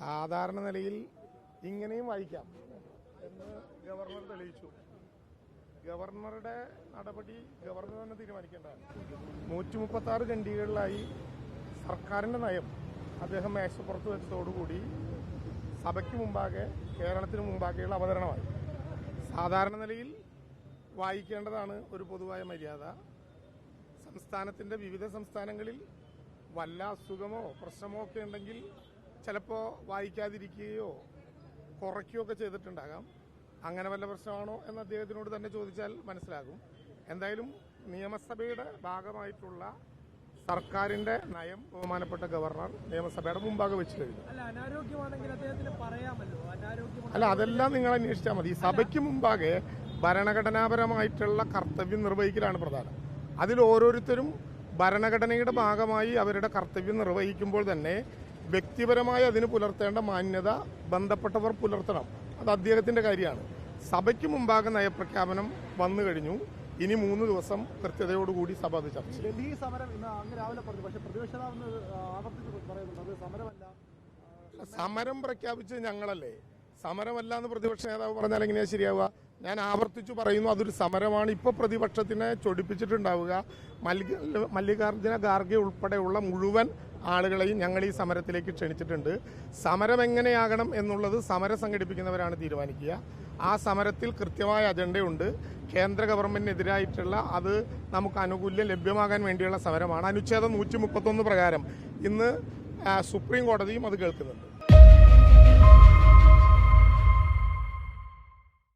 സാധാരണ നിലയിൽ ഇങ്ങനെയും വായിക്കാം എന്ന് ഗവർണർ തെളിയിച്ചു. ഗവർണറുടെ നടപടി ഗവർണർ തന്നെ തീരുമാനിക്കേണ്ടതാണ്. 136 ഖണ്ഡികകളിലായി സർക്കാരിൻ്റെ നയം അദ്ദേഹം മേശപ്പുറത്ത് വെച്ചതോടുകൂടി സഭയ്ക്ക് മുമ്പാകെ, കേരളത്തിന് മുമ്പാകെയുള്ള അവതരണമായി. സാധാരണ നിലയിൽ വായിക്കേണ്ടതാണ് ഒരു പൊതുവായ മര്യാദ. സംസ്ഥാനത്തിൻ്റെ വിവിധ സംസ്ഥാനങ്ങളിൽ വല്ല അസുഖമോ പ്രശ്നമോ ഒക്കെ ഉണ്ടെങ്കിൽ ചിലപ്പോൾ വായിക്കാതിരിക്കുകയോ കുറയ്ക്കുകയോ ഒക്കെ ചെയ്തിട്ടുണ്ടാകാം. അങ്ങനെ വല്ല പ്രശ്നമാണോ എന്ന് അദ്ദേഹത്തിനോട് തന്നെ ചോദിച്ചാൽ മനസ്സിലാകും. എന്തായാലും നിയമസഭയുടെ ഭാഗമായിട്ടുള്ള സർക്കാരിന്റെ നയം ബഹുമാനപ്പെട്ട ഗവർണർ നിയമസഭയുടെ മുമ്പാകെ വെച്ച് കഴിഞ്ഞു. അല്ല, അതെല്ലാം നിങ്ങൾ അന്വേഷിച്ചാൽ മതി. സഭയ്ക്ക് മുമ്പാകെ ഭരണഘടനാപരമായിട്ടുള്ള കർത്തവ്യം നിർവഹിക്കലാണ് പ്രധാനം. അതിൽ ഓരോരുത്തരും ഭരണഘടനയുടെ ഭാഗമായി അവരുടെ കർത്തവ്യം നിർവഹിക്കുമ്പോൾ തന്നെ വ്യക്തിപരമായി അതിന് പുലർത്തേണ്ട മാന്യത ബന്ധപ്പെട്ടവർ പുലർത്തണം. അത് അദ്ദേഹത്തിന്റെ കാര്യമാണ്. സഭയ്ക്ക് മുമ്പാകെ നയപ്രഖ്യാപനം വന്നു കഴിഞ്ഞു. ഇനി 3 ദിവസം കൃത്യതയോടുകൂടി സഭ അത് ചർച്ച ചെയ്യും. ഡൽഹി സമരം ഇന്ന് അങ്ങ് രാവിലെ പറഞ്ഞു, പക്ഷേ പ്രതിപക്ഷ നേതാവ് ആവർത്തിച്ച് പറയുന്നുണ്ട് അത് സമരമല്ല. സമരം പ്രഖ്യാപിച്ചത് ഞങ്ങളല്ലേ, സമരമല്ല എന്ന് പ്രതിപക്ഷ നേതാവ് പറഞ്ഞാൽ എങ്ങനെയാ ശരിയാവുക? ഞാൻ ആവർത്തിച്ചു പറയുന്നു, അതൊരു സമരമാണ്. ഇപ്പോൾ പ്രതിപക്ഷത്തിനെ ചൊടിപ്പിച്ചിട്ടുണ്ടാവുക. മല്ലികാർജ്ജുന ഖാർഗെ ഉൾപ്പെടെയുള്ള മുഴുവൻ ആളുകളെയും ഞങ്ങൾ ഈ സമരത്തിലേക്ക് ക്ഷണിച്ചിട്ടുണ്ട്. സമരം എങ്ങനെയാകണം എന്നുള്ളത് സമരം സംഘടിപ്പിക്കുന്നവരാണ് തീരുമാനിക്കുക. ആ സമരത്തിൽ കൃത്യമായ അജണ്ടയുണ്ട്. കേന്ദ്ര ഗവൺമെന്റിനെതിരായിട്ടുള്ള അത് നമുക്ക് ആനുകൂല്യം ലഭ്യമാകാൻ വേണ്ടിയുള്ള സമരമാണ്. അനുച്ഛേദം 131 പ്രകാരം ഇന്ന് സുപ്രീം കോടതിയും അത് കേൾക്കുന്നുണ്ട്.